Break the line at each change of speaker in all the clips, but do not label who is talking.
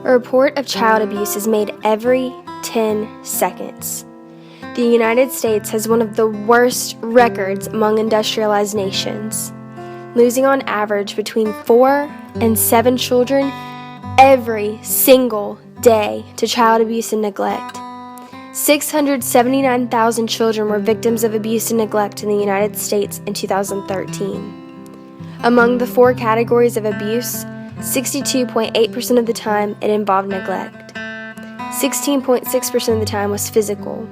A report of child abuse is made every 10 seconds. The United States has one of the worst records among industrialized nations, losing on average between 4 and 7 children every single day to child abuse and neglect. 679,000 children were victims of abuse and neglect in the United States in 2013. Among the 4 categories of abuse, 62.8% of the time it involved neglect. 16.6% of the time was physical.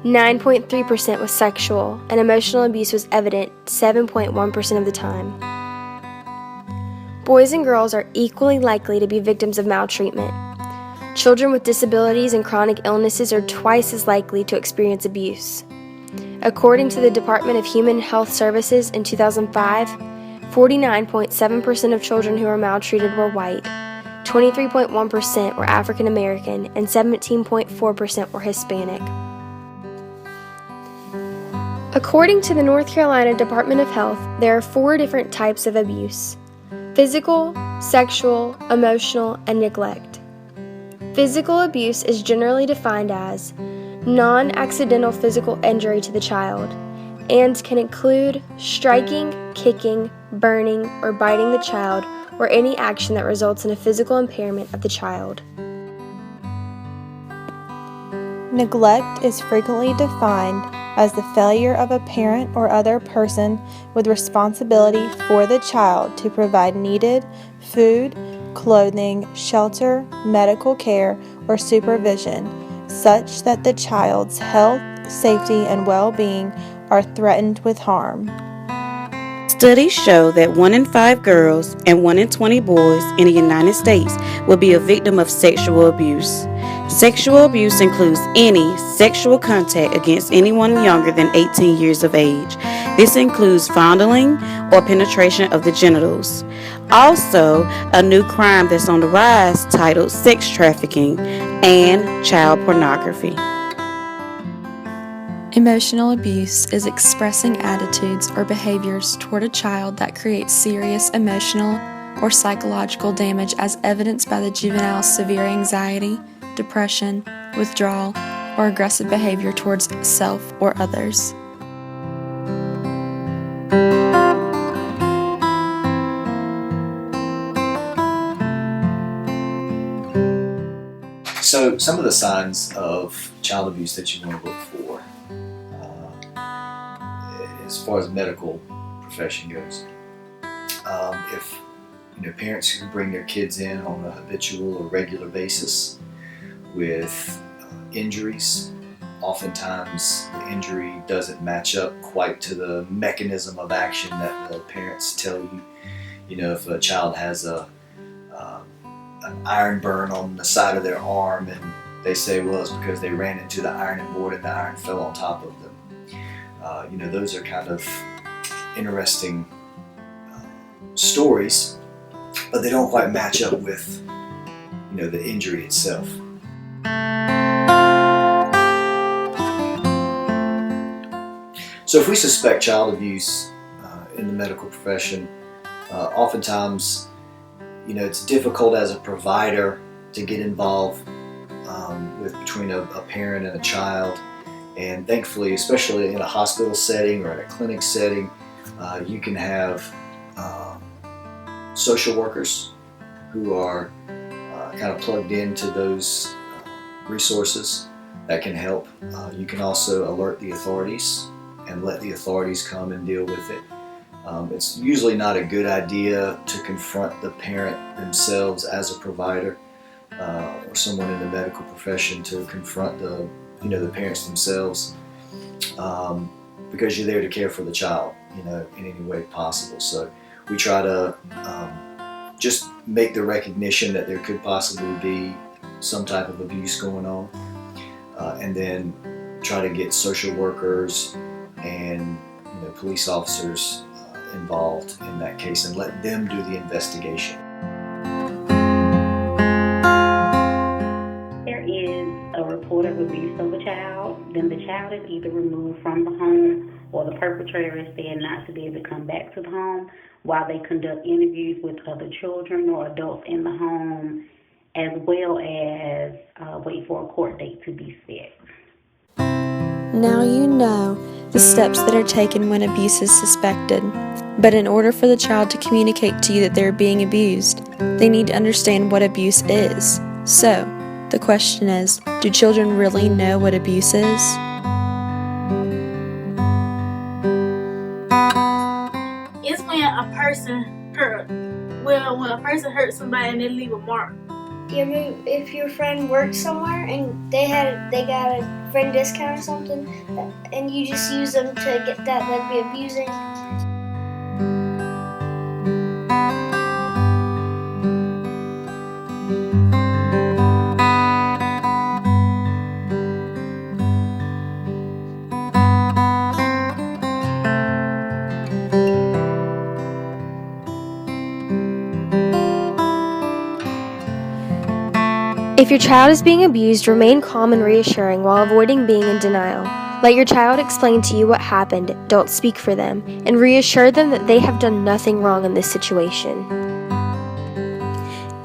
9.3% was sexual, and emotional abuse was evident 7.1% of the time. Boys and girls are equally likely to be victims of maltreatment. Children with disabilities and chronic illnesses are twice as likely to experience abuse. According to the Department of Human Health Services in 2005, 49.7% of children who were maltreated were white, 23.1% were African American, and 17.4% were Hispanic. According to the North Carolina Department of Health, there are 4 different types of abuse: physical, sexual, emotional, and neglect. Physical abuse is generally defined as non-accidental physical injury to the child and can include striking, kicking, burning, or biting the child, or any action that results in a physical impairment of the child.
Neglect is frequently defined as the failure of a parent or other person with responsibility for the child to provide needed food, clothing, shelter, medical care, or supervision, such that the child's health, safety, and well-being are threatened with harm.
Studies show that 1 in 5 girls and 1 in 20 boys in the United States will be a victim of sexual abuse. Sexual abuse includes any sexual contact against anyone younger than 18 years of age. This includes fondling or penetration of the genitals. Also, a new crime that's on the rise titled sex trafficking and child pornography.
Emotional abuse is expressing attitudes or behaviors toward a child that creates serious emotional or psychological damage as evidenced by the juvenile's severe anxiety, depression, withdrawal, or aggressive behavior towards self or others.
So some of the signs of child abuse that you want to look for as far as the medical profession goes. If parents who bring their kids in on a habitual or regular basis with injuries, oftentimes the injury doesn't match up quite to the mechanism of action that the parents tell you. If a child has an iron burn on the side of their arm and they say, well, it's because they ran into the ironing board and the iron fell on top of them. Those are kind of interesting stories, but they don't quite match up with, the injury itself. So if we suspect child abuse in the medical profession, oftentimes, it's difficult as a provider to get involved between a parent and a child. And thankfully, especially in a hospital setting or in a clinic setting, you can have social workers who are kind of plugged into those resources that can help. You can also alert the authorities and let the authorities come and deal with it. It's usually not a good idea to confront the parent themselves as a provider or someone in the medical profession to confront the parents themselves, because you're there to care for the child, in any way possible. So we try to just make the recognition that there could possibly be some type of abuse going on, and then try to get social workers and police officers involved in that case and let them do the investigation.
There is a report of abuse of a child, then the child is either removed from the home or the perpetrator is said not to be able to come back to the home while they conduct interviews with other children or adults in the home as well as wait for a court date to be set.
Now you know the steps that are taken when abuse is suspected. But in order for the child to communicate to you that they're being abused, they need to understand what abuse is. So, the question is, do children really know what abuse is?
It's when a person when a person hurts somebody and they leave a mark.
If your friend worked somewhere and they got a friend discount or something, and you just use them to get that'd be abusing.
If your child is being abused, remain calm and reassuring while avoiding being in denial. Let your child explain to you what happened, don't speak for them, and reassure them that they have done nothing wrong in this situation.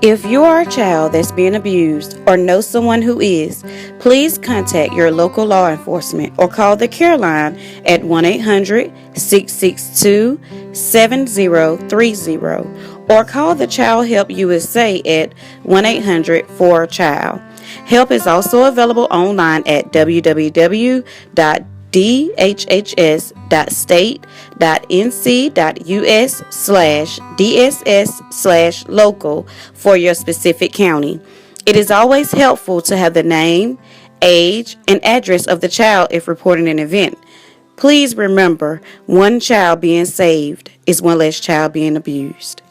If you are a child that's being abused or know someone who is, please contact your local law enforcement or call the care line at 1-800-662-7030 or call the Child Help USA at 1-800-4CHILD. Help is also available online at www.dhhs.state.nc.us/DSS/local for your specific county. It is always helpful to have the name, age, and address of the child if reporting an event. Please remember, one child being saved is one less child being abused.